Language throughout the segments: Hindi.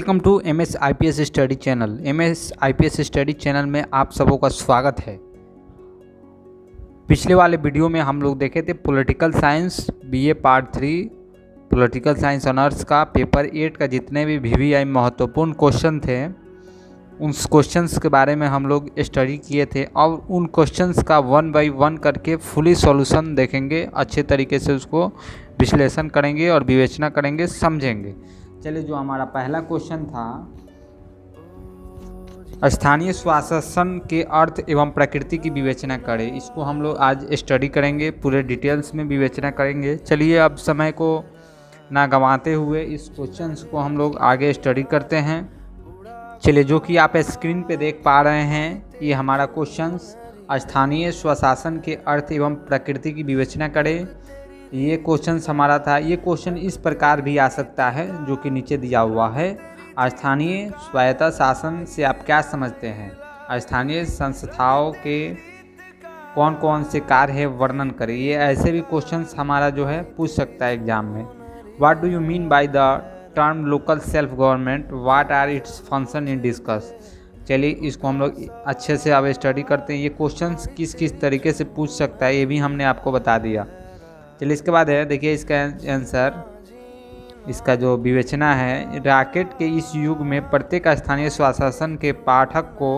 Welcome to MS IPS study channel. MS IPS study channel में आप सबों का स्वागत है। पिछले वाले वीडियो में हम लोग देखे थे political science BA part 3 political science honours का पेपर 8 का जितने भी VVI महत्वपूर्ण क्वेश्चन थे उन क्वेश्चंस के बारे में हम लोग स्टडी किए थे और उन क्वेश्चंस का 1 बाय 1 करके फुली सॉल्यूशन देखेंगे, अच्छे तरीके से उसको विश्लेषण करेंगे और विवेचना करेंगे, समझेंगे। चलिए, जो हमारा पहला क्वेश्चन था, स्थानीय स्वशासन के अर्थ एवं प्रकृति की विवेचना करें, इसको हम लोग आज स्टडी करेंगे, पूरे डिटेल्स में विवेचना करेंगे। चलिए, अब समय को ना गंवाते हुए इस क्वेश्चन को हम लोग आगे स्टडी करते हैं। चलिए, जो कि आप स्क्रीन पे देख पा रहे हैं, ये हमारा क्वेश्चन स्थानीय स्वशासन के अर्थ एवं प्रकृति की विवेचना करें, ये क्वेश्चन हमारा था। ये क्वेश्चन इस प्रकार भी आ सकता है जो कि नीचे दिया हुआ है। स्थानीय स्वायत्त शासन से आप क्या समझते हैं? स्थानीय संस्थाओं के कौन कौन से कार्य है वर्णन करें। ये ऐसे भी क्वेश्चंस हमारा जो है पूछ सकता है एग्जाम में। What do you mean by the term local self government, what are its function in discuss. चलिए, इसको हम लोग अच्छे से अब स्टडी करते हैं। ये क्वेश्चंस किस किस तरीके से पूछ सकता है ये भी हमने आपको बता दिया। चलिए, इसके बाद है, देखिए इसका आंसर, इसका जो विवेचना है, रॉकेट के इस युग में प्रत्येक स्थानीय स्वशासन के पाठक को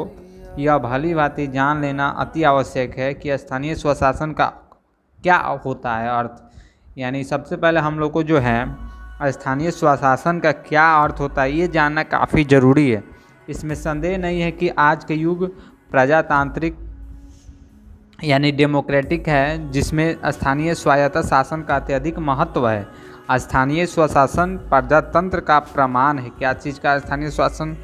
यह भली भांति जान लेना अति आवश्यक है कि स्थानीय स्वशासन का क्या होता है अर्थ। यानी सबसे पहले हम लोग को जो है स्थानीय स्वशासन का क्या अर्थ होता है ये जानना काफ़ी ज़रूरी है। इसमें संदेह नहीं है कि आज के युग प्रजातांत्रिक यानी डेमोक्रेटिक है, जिसमें स्थानीय स्वायत्त शासन का अत्यधिक महत्व है। स्थानीय स्वशासन प्रजातंत्र का प्रमाण है। क्या चीज़ का स्थानीय शासन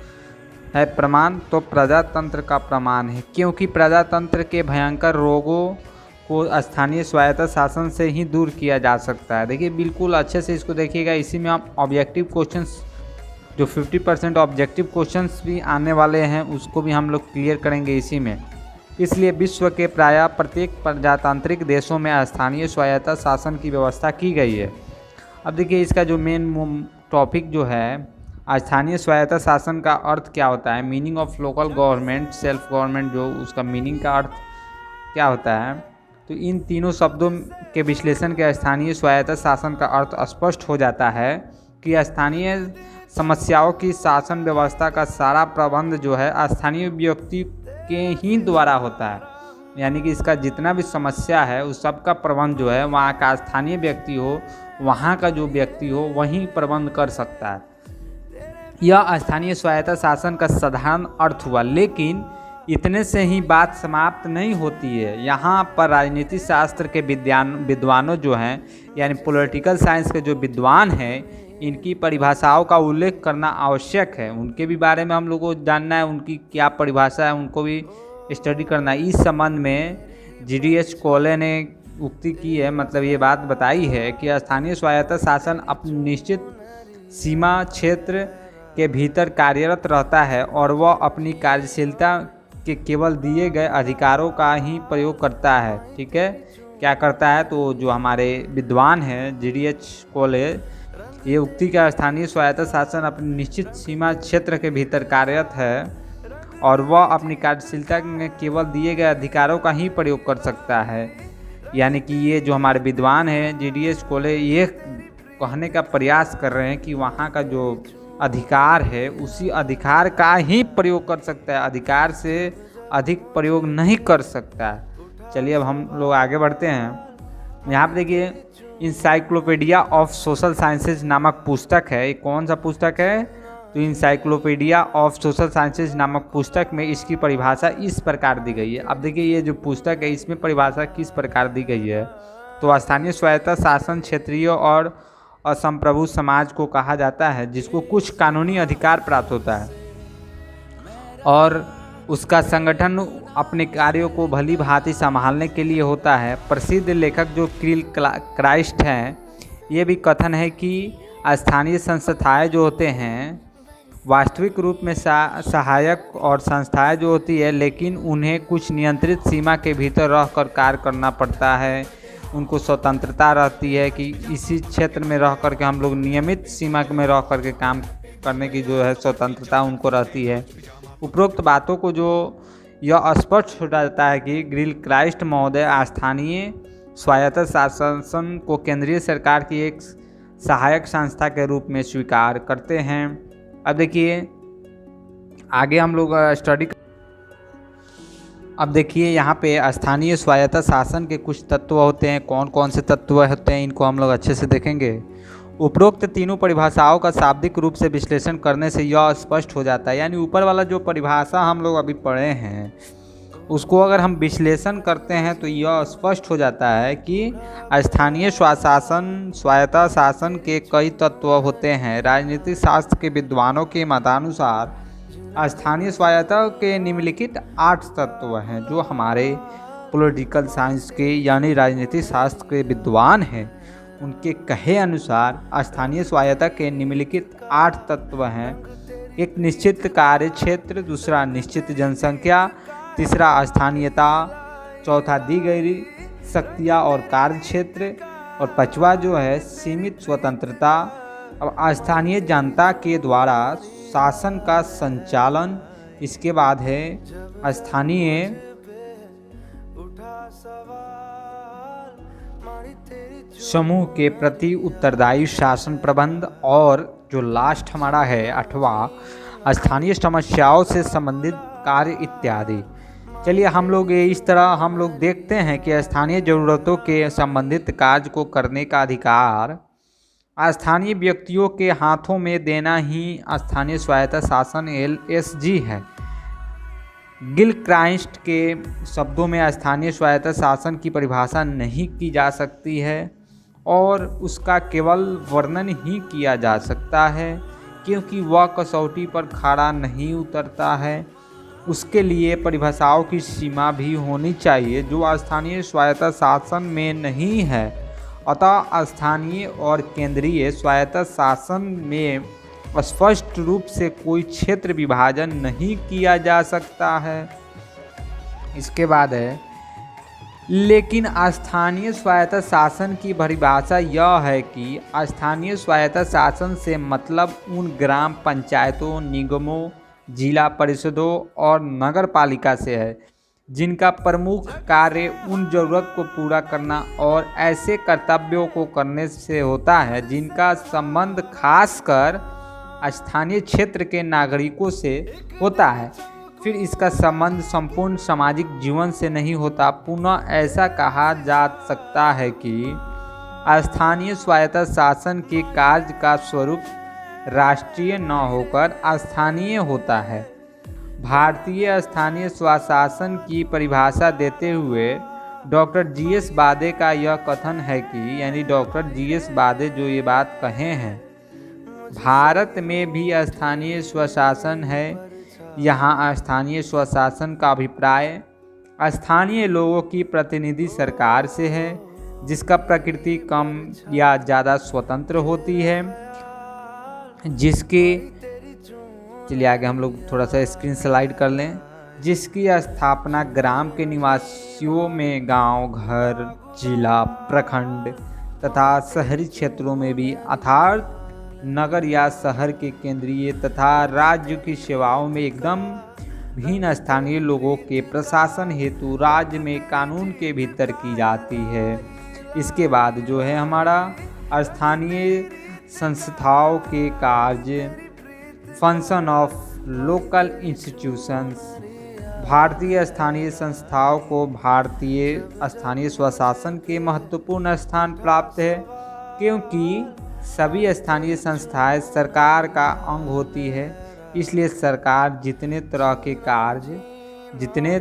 है प्रमाण? तो प्रजातंत्र का प्रमाण है, क्योंकि प्रजातंत्र के भयंकर रोगों को स्थानीय स्वायत्त शासन से ही दूर किया जा सकता है। देखिए, बिल्कुल अच्छे से इसको देखिएगा। इसी में आप ऑब्जेक्टिव क्वेश्चंस, जो 50% ऑब्जेक्टिव क्वेश्चंस भी आने वाले हैं, उसको भी हम लोग क्लियर करेंगे इसी में। इसलिए विश्व के प्रायः प्रत्येक प्रजातांत्रिक देशों में स्थानीय स्वायत्त शासन की व्यवस्था की गई है। अब देखिए, इसका जो मेन टॉपिक जो है, स्थानीय स्वायत्त शासन का अर्थ क्या होता है, meaning of local government, self government, जो उसका मीनिंग का अर्थ क्या होता है। तो इन तीनों शब्दों के विश्लेषण के स्थानीय स्वायत्त शासन का अर्थ स्पष्ट हो जाता है कि स्थानीय समस्याओं की शासन व्यवस्था का सारा प्रबंध जो है स्थानीय व्यक्ति के ही द्वारा होता है। यानी कि इसका जितना भी समस्या है उस सब का प्रबंध जो है वहाँ का स्थानीय व्यक्ति हो, वहाँ का जो व्यक्ति हो वहीं प्रबंध कर सकता है। यह स्थानीय स्वायत्त शासन का साधारण अर्थ हुआ, लेकिन इतने से ही बात समाप्त नहीं होती है। यहाँ पर राजनीति शास्त्र के विद्वानों जो हैं, यानी पॉलिटिकल साइंस के जो विद्वान हैं, इनकी परिभाषाओं का उल्लेख करना आवश्यक है। उनके भी बारे में हम लोग को जानना है, उनकी क्या परिभाषा है, उनको भी स्टडी करना है। इस संबंध में GDH कोले ने उक्ति की है, मतलब ये बात बताई है कि स्थानीय स्वायत्त शासन अपनी निश्चित सीमा क्षेत्र के भीतर कार्यरत रहता है और वह अपनी कार्यशीलता के केवल दिए गए अधिकारों का ही प्रयोग करता है। ठीक है, क्या करता है? तो जो हमारे विद्वान हैं GDH कोले, ये उक्ति का स्थानीय स्वायत्त शासन अपनी निश्चित सीमा क्षेत्र के भीतर कार्यरत है और वह अपनी कार्यशीलता में केवल दिए गए अधिकारों का ही प्रयोग कर सकता है। यानी कि ये जो हमारे विद्वान हैं GDH कोले, ये कहने का प्रयास कर रहे हैं कि वहाँ का जो अधिकार है उसी अधिकार का ही प्रयोग कर सकता है, अधिकार से अधिक प्रयोग नहीं कर सकता है। चलिए, अब हम लोग आगे बढ़ते हैं। यहाँ पर देखिए, इंसाइक्लोपीडिया ऑफ सोशल साइंसेज नामक पुस्तक है। ये कौन सा पुस्तक है? तो इंसाइक्लोपीडिया ऑफ सोशल साइंसेज नामक पुस्तक में इसकी परिभाषा इस प्रकार दी गई है। अब देखिए, ये जो पुस्तक है इसमें परिभाषा किस प्रकार दी गई है। तो स्थानीय स्वायत्त शासन क्षेत्रीय और असंप्रभु समाज को कहा जाता है, जिसको कुछ कानूनी अधिकार प्राप्त होता है और उसका संगठन अपने कार्यों को भली भांति संभालने के लिए होता है। प्रसिद्ध लेखक जो क्रिल क्राइस्ट हैं, ये भी कथन है कि स्थानीय संस्थाएं जो होते हैं वास्तविक रूप में सहायक और संस्थाएं जो होती है, लेकिन उन्हें कुछ नियंत्रित सीमा के भीतर रहकर कार्य करना पड़ता है। उनको स्वतंत्रता रहती है कि इसी क्षेत्र में रह करके हम लोग नियमित सीमा में रह करके काम करने की जो है स्वतंत्रता उनको रहती है। उपरोक्त बातों को जो यह स्पष्ट हो जाता है कि गिलक्राइस्ट महोदय स्थानीय स्वायत्त शासन को केंद्रीय सरकार की एक सहायक संस्था के रूप में स्वीकार करते हैं। अब देखिए आगे हम लोग स्टडी। अब देखिए यहाँ पे स्थानीय स्वायत्त शासन के कुछ तत्व होते हैं। कौन कौन से तत्व होते हैं इनको हम लोग अच्छे से देखेंगे। उपरोक्त तीनों परिभाषाओं का शाब्दिक रूप से विश्लेषण करने से यह स्पष्ट हो जाता है, यानी ऊपर वाला जो परिभाषा हम लोग अभी पढ़े हैं उसको अगर हम विश्लेषण करते हैं तो यह स्पष्ट हो जाता है कि स्थानीय स्वायत्त शासन के कई तत्व होते हैं। राजनीतिक शास्त्र के विद्वानों के मतानुसार स्थानीय स्वायत्त के निम्नलिखित 8 तत्व हैं। जो हमारे पॉलिटिकल साइंस के यानी राजनीतिक शास्त्र के विद्वान हैं उनके कहे अनुसार स्थानीय स्वायत्त के निम्नलिखित 8 तत्व हैं। एक निश्चित कार्य क्षेत्र, दूसरा निश्चित जनसंख्या, तीसरा स्थानीयता, चौथा दी गई शक्तियाँ और कार्य क्षेत्र, और पांचवा जो है सीमित स्वतंत्रता। अब स्थानीय जनता के द्वारा शासन का संचालन। इसके बाद है स्थानीय समूह के प्रति उत्तरदायी शासन प्रबंध, और जो लास्ट हमारा है 8वां स्थानीय समस्याओं से संबंधित कार्य इत्यादि। चलिए हम लोग इस तरह हम लोग देखते हैं कि स्थानीय ज़रूरतों के संबंधित कार्य को करने का अधिकार स्थानीय व्यक्तियों के हाथों में देना ही स्थानीय स्वायत्त शासन LSG है। गिलक्राइस्ट के शब्दों में स्थानीय स्वायत्त शासन की परिभाषा नहीं की जा सकती है और उसका केवल वर्णन ही किया जा सकता है, क्योंकि वह कसौटी पर खरा नहीं उतरता है। उसके लिए परिभाषाओं की सीमा भी होनी चाहिए जो स्थानीय स्वायत्त शासन में नहीं है। अतः स्थानीय और केंद्रीय स्वायत्त शासन में स्पष्ट रूप से कोई क्षेत्र विभाजन नहीं किया जा सकता है। इसके बाद है लेकिन स्थानीय स्वायत्त शासन की परिभाषा यह है कि स्थानीय स्वायत्त शासन से मतलब उन ग्राम पंचायतों, निगमों, जिला परिषदों और नगर पालिका से है जिनका प्रमुख कार्य उन जरूरत को पूरा करना और ऐसे कर्तव्यों को करने से होता है जिनका संबंध खासकर स्थानीय क्षेत्र के नागरिकों से होता है। फिर इसका संबंध संपूर्ण सामाजिक जीवन से नहीं होता। पुनः ऐसा कहा जा सकता है कि स्थानीय स्वायत्त शासन के कार्य का स्वरूप राष्ट्रीय न होकर स्थानीय होता है। भारतीय स्थानीय स्वशासन की परिभाषा देते हुए डॉक्टर GS बादे का यह कथन है कि यानी डॉक्टर GS बादे जो ये बात कहे हैं, भारत में भी स्थानीय स्वशासन है। यहाँ स्थानीय स्वशासन का अभिप्राय स्थानीय लोगों की प्रतिनिधि सरकार से है जिसका प्रकृति कम या ज़्यादा स्वतंत्र होती है, जिसके चलिए आगे हम लोग थोड़ा सा स्क्रीन स्लाइड कर लें, जिसकी स्थापना ग्राम के निवासियों में गांव, घर, जिला, प्रखंड तथा शहरी क्षेत्रों में भी अर्थात नगर या शहर के केंद्रीय तथा राज्य की सेवाओं में एकदम भिन्न स्थानीय लोगों के प्रशासन हेतु राज्य में कानून के भीतर की जाती है। इसके बाद जो है हमारा स्थानीय संस्थाओं के कार्य, फंक्शन ऑफ लोकल इंस्टीट्यूशंस। भारतीय स्थानीय संस्थाओं को भारतीय स्थानीय स्वशासन के महत्वपूर्ण स्थान प्राप्त है क्योंकि सभी स्थानीय संस्थाएं सरकार का अंग होती है। इसलिए सरकार जितने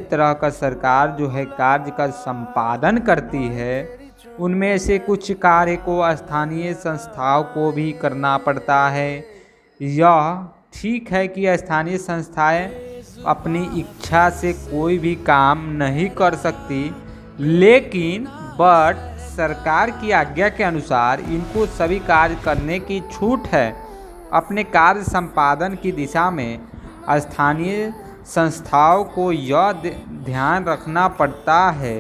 तरह का सरकार जो है कार्य का संपादन करती है उनमें से कुछ कार्य को स्थानीय संस्थाओं को भी करना पड़ता है। यह ठीक है कि स्थानीय संस्थाएं अपनी इच्छा से कोई भी काम नहीं कर सकती, लेकिन सरकार की आज्ञा के अनुसार इनको सभी कार्य करने की छूट है। अपने कार्य संपादन की दिशा में स्थानीय संस्थाओं को यह ध्यान रखना पड़ता है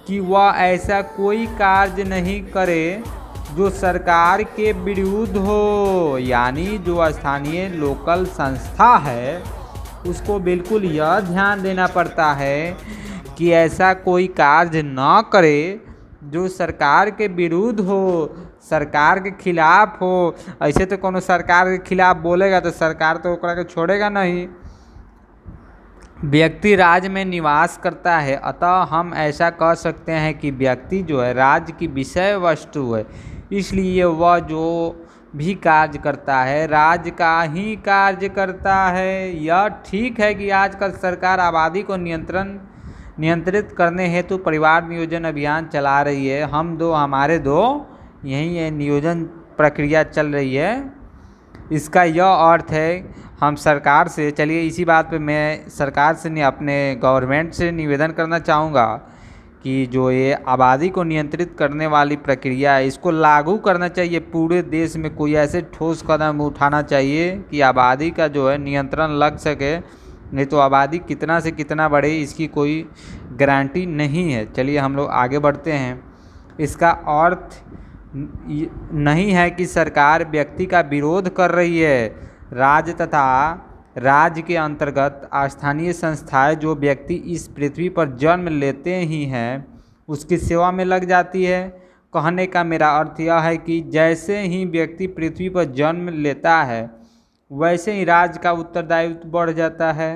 कि वह ऐसा कोई कार्य नहीं करे जो सरकार के विरुद्ध हो, यानी जो स्थानीय लोकल संस्था है उसको बिल्कुल यह ध्यान देना पड़ता है कि ऐसा कोई कार्य न करे जो सरकार के विरुद्ध हो, सरकार के खिलाफ हो। ऐसे तो कोनो सरकार के खिलाफ बोलेगा तो सरकार तो ओकरा के छोड़ेगा नहीं। व्यक्ति राज्य में निवास करता है, अतः हम ऐसा कह सकते हैं कि व्यक्ति जो है राज्य की विषय वस्तु है, इसलिए वह जो भी कार्य करता है राज्य का ही कार्य करता है। यह ठीक है कि आजकल सरकार आबादी को नियंत्रित करने हेतु परिवार नियोजन अभियान चला रही है। हमारे दो यही नियोजन प्रक्रिया चल रही है। इसका यह अर्थ है हम सरकार से, चलिए इसी बात पे मैं सरकार से अपने गवर्नमेंट से निवेदन करना चाहूँगा कि जो ये आबादी को नियंत्रित करने वाली प्रक्रिया है इसको लागू करना चाहिए पूरे देश में। कोई ऐसे ठोस कदम उठाना चाहिए कि आबादी का जो है नियंत्रण लग सके, नहीं तो आबादी कितना से कितना बढ़े इसकी कोई गारंटी नहीं है। चलिए हम लोग आगे बढ़ते हैं। इसका अर्थ नहीं है कि सरकार व्यक्ति का विरोध कर रही है। राज्य तथा राज्य के अंतर्गत स्थानीय संस्थाएं जो व्यक्ति इस पृथ्वी पर जन्म लेते ही हैं उसकी सेवा में लग जाती है। कहने का मेरा अर्थ यह है कि जैसे ही व्यक्ति पृथ्वी पर जन्म लेता है वैसे ही राज्य का उत्तरदायित्व बढ़ जाता है।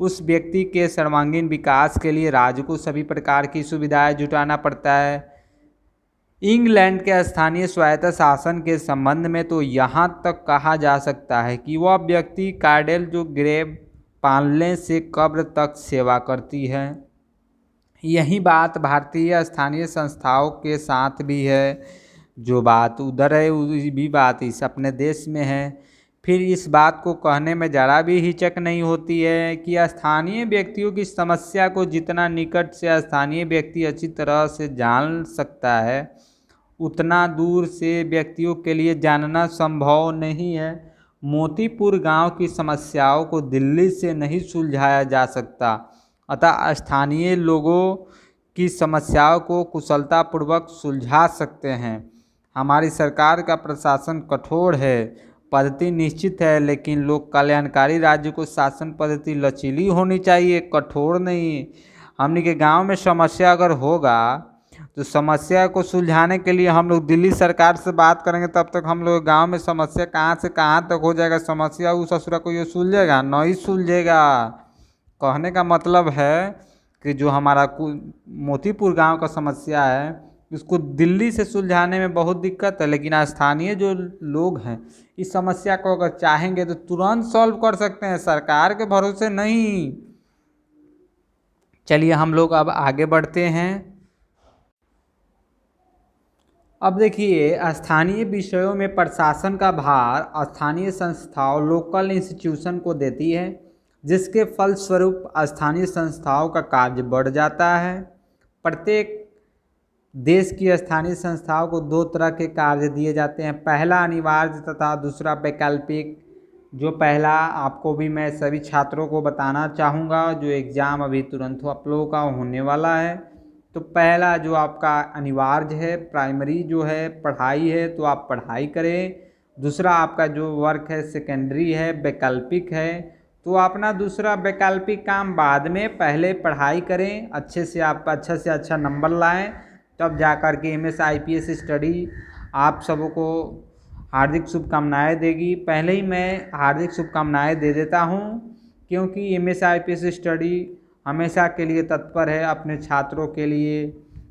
उस व्यक्ति के सर्वांगीण विकास के लिए राज्य को सभी प्रकार की सुविधाएं जुटाना पड़ता है। इंग्लैंड के स्थानीय स्वायत्त शासन के संबंध में तो यहाँ तक कहा जा सकता है कि वह व्यक्ति कार्डेल जो ग्रेव पालने से कब्र तक सेवा करती है। यही बात भारतीय स्थानीय संस्थाओं के साथ भी है। जो बात उधर है वही भी बात इस अपने देश में है। फिर इस बात को कहने में ज़रा भी हिचक नहीं होती है कि स्थानीय व्यक्तियों की समस्या को जितना निकट से स्थानीय व्यक्ति अच्छी तरह से जान सकता है उतना दूर से व्यक्तियों के लिए जानना संभव नहीं है। मोतीपुर गांव की समस्याओं को दिल्ली से नहीं सुलझाया जा सकता, अतः स्थानीय लोगों की समस्याओं को कुशलतापूर्वक सुलझा सकते हैं। हमारी सरकार का प्रशासन कठोर है, पद्धति निश्चित है, लेकिन लोक कल्याणकारी राज्य को शासन पद्धति लचीली होनी चाहिए, कठोर नहीं। हमने के गांव में समस्या अगर होगा तो समस्या को सुलझाने के लिए हम लोग दिल्ली सरकार से बात करेंगे, तब तक हम लोग गांव में समस्या कहाँ से कहाँ तक हो जाएगा। समस्या उस ससुरा को ये सुलझेगा नहीं सुलझेगा। कहने का मतलब है कि जो हमारा मोतीपुर गांव का समस्या है इसको दिल्ली से सुलझाने में बहुत दिक्कत है, लेकिन स्थानीय जो लोग हैं इस समस्या को अगर चाहेंगे तो तुरंत सॉल्व कर सकते हैं, सरकार के भरोसे नहीं। चलिए हम लोग अब आगे बढ़ते हैं। अब देखिए स्थानीय विषयों में प्रशासन का भार स्थानीय संस्थाओं लोकल इंस्टीट्यूशन को देती है, जिसके फलस्वरूप स्थानीय संस्थाओं का कार्य बढ़ जाता है। प्रत्येक देश की स्थानीय संस्थाओं को दो तरह के कार्य दिए जाते हैं, पहला अनिवार्य तथा दूसरा वैकल्पिक। जो पहला आपको भी मैं सभी छात्रों को बताना चाहूँगा, जो एग्ज़ाम अभी तुरंत आप लोगों का होने वाला है। तो पहला जो आपका अनिवार्य है, प्राइमरी जो है पढ़ाई है तो आप पढ़ाई करें। दूसरा आपका जो वर्क है सेकेंडरी है, वैकल्पिक है, तो अपना दूसरा वैकल्पिक काम बाद में, पहले पढ़ाई करें अच्छे से, आप अच्छा से अच्छा नंबर लाएं, तब जा कर के MS IPS स्टडी आप सबों को हार्दिक शुभकामनाएं देगी। पहले ही मैं हार्दिक शुभकामनाएं दे देता हूं, क्योंकि MS IPS स्टडी हमेशा के लिए तत्पर है अपने छात्रों के लिए।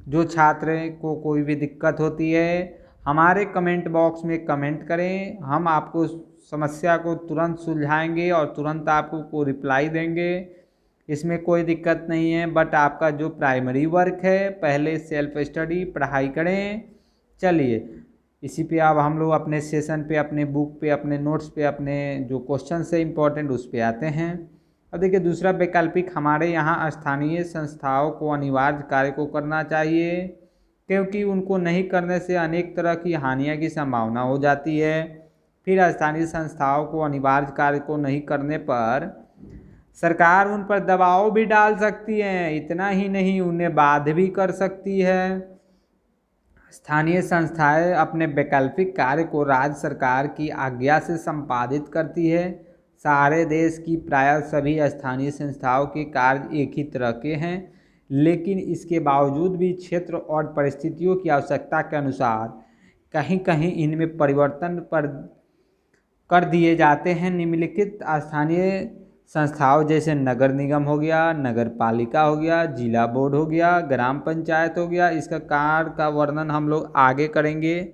जो छात्र को कोई भी दिक्कत होती है हमारे कमेंट बॉक्स में कमेंट करें, हम आपको समस्या को तुरंत सुलझाएंगे और तुरंत आपको रिप्लाई देंगे, इसमें कोई दिक्कत नहीं है। बट आपका जो प्राइमरी वर्क है पहले सेल्फ स्टडी पढ़ाई करें। चलिए इसी पे अब हम लोग अपने सेशन पे, अपने बुक पे, अपने नोट्स पे, अपने जो क्वेश्चन है इम्पोर्टेंट उस पे आते हैं। अब देखिए दूसरा वैकल्पिक, हमारे यहाँ स्थानीय संस्थाओं को अनिवार्य कार्य को करना चाहिए, क्योंकि उनको नहीं करने से अनेक तरह की हानियों की संभावना हो जाती है। फिर स्थानीय संस्थाओं को अनिवार्य कार्य को नहीं करने पर सरकार उन पर दबाव भी डाल सकती है, इतना ही नहीं उन्हें बाध्य भी कर सकती है। स्थानीय संस्थाएं अपने वैकल्पिक कार्य को राज्य सरकार की आज्ञा से संपादित करती है। सारे देश की प्रायः सभी स्थानीय संस्थाओं के कार्य एक ही तरह के हैं, लेकिन इसके बावजूद भी क्षेत्र और परिस्थितियों की आवश्यकता के अनुसार कहीं कहीं इनमें परिवर्तन कर दिए जाते हैं। निम्नलिखित स्थानीय संस्थाओं जैसे नगर निगम हो गया, नगर पालिका हो गया, जिला बोर्ड हो गया, ग्राम पंचायत हो गया, इसका कार्य का वर्णन हम लोग आगे करेंगे।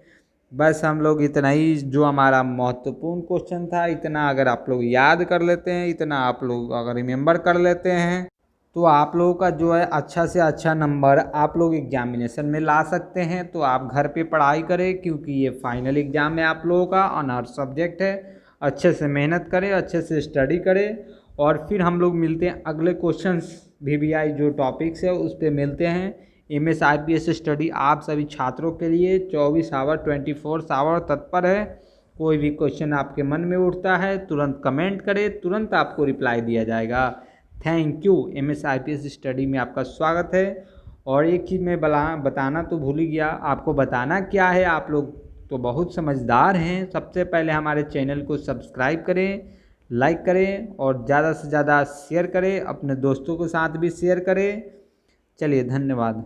बस हम लोग इतना ही, जो हमारा महत्वपूर्ण क्वेश्चन था, इतना अगर आप लोग याद कर लेते हैं, इतना आप लोग अगर रिमेंबर कर लेते हैं, तो आप लोगों का जो है अच्छा से अच्छा नंबर आप लोग एग्जामिनेशन में ला सकते हैं। तो आप घर पे पढ़ाई करें, क्योंकि ये फाइनल एग्ज़ाम है आप लोगों का, ऑनर्स सब्जेक्ट है। अच्छे से मेहनत करें, अच्छे से स्टडी करें, और फिर हम लोग मिलते हैं अगले क्वेश्चंस VVI जो टॉपिक्स है उस पर मिलते हैं। MS IPS स्टडी आप सभी छात्रों के लिए 24 आवर 24 आवर तत्पर है। कोई भी क्वेश्चन आपके मन में उठता है तुरंत कमेंट करें, तुरंत आपको रिप्लाई दिया जाएगा। Thank you. MS IPS study में आपका स्वागत है। और एक चीज़ मैं बताना तो भूल ही गया, आपको बताना क्या है, आप लोग तो बहुत समझदार हैं। सबसे पहले हमारे चैनल को सब्सक्राइब करें, लाइक करें और ज़्यादा से ज़्यादा शेयर करें, अपने दोस्तों के साथ भी शेयर करें। चलिए, धन्यवाद।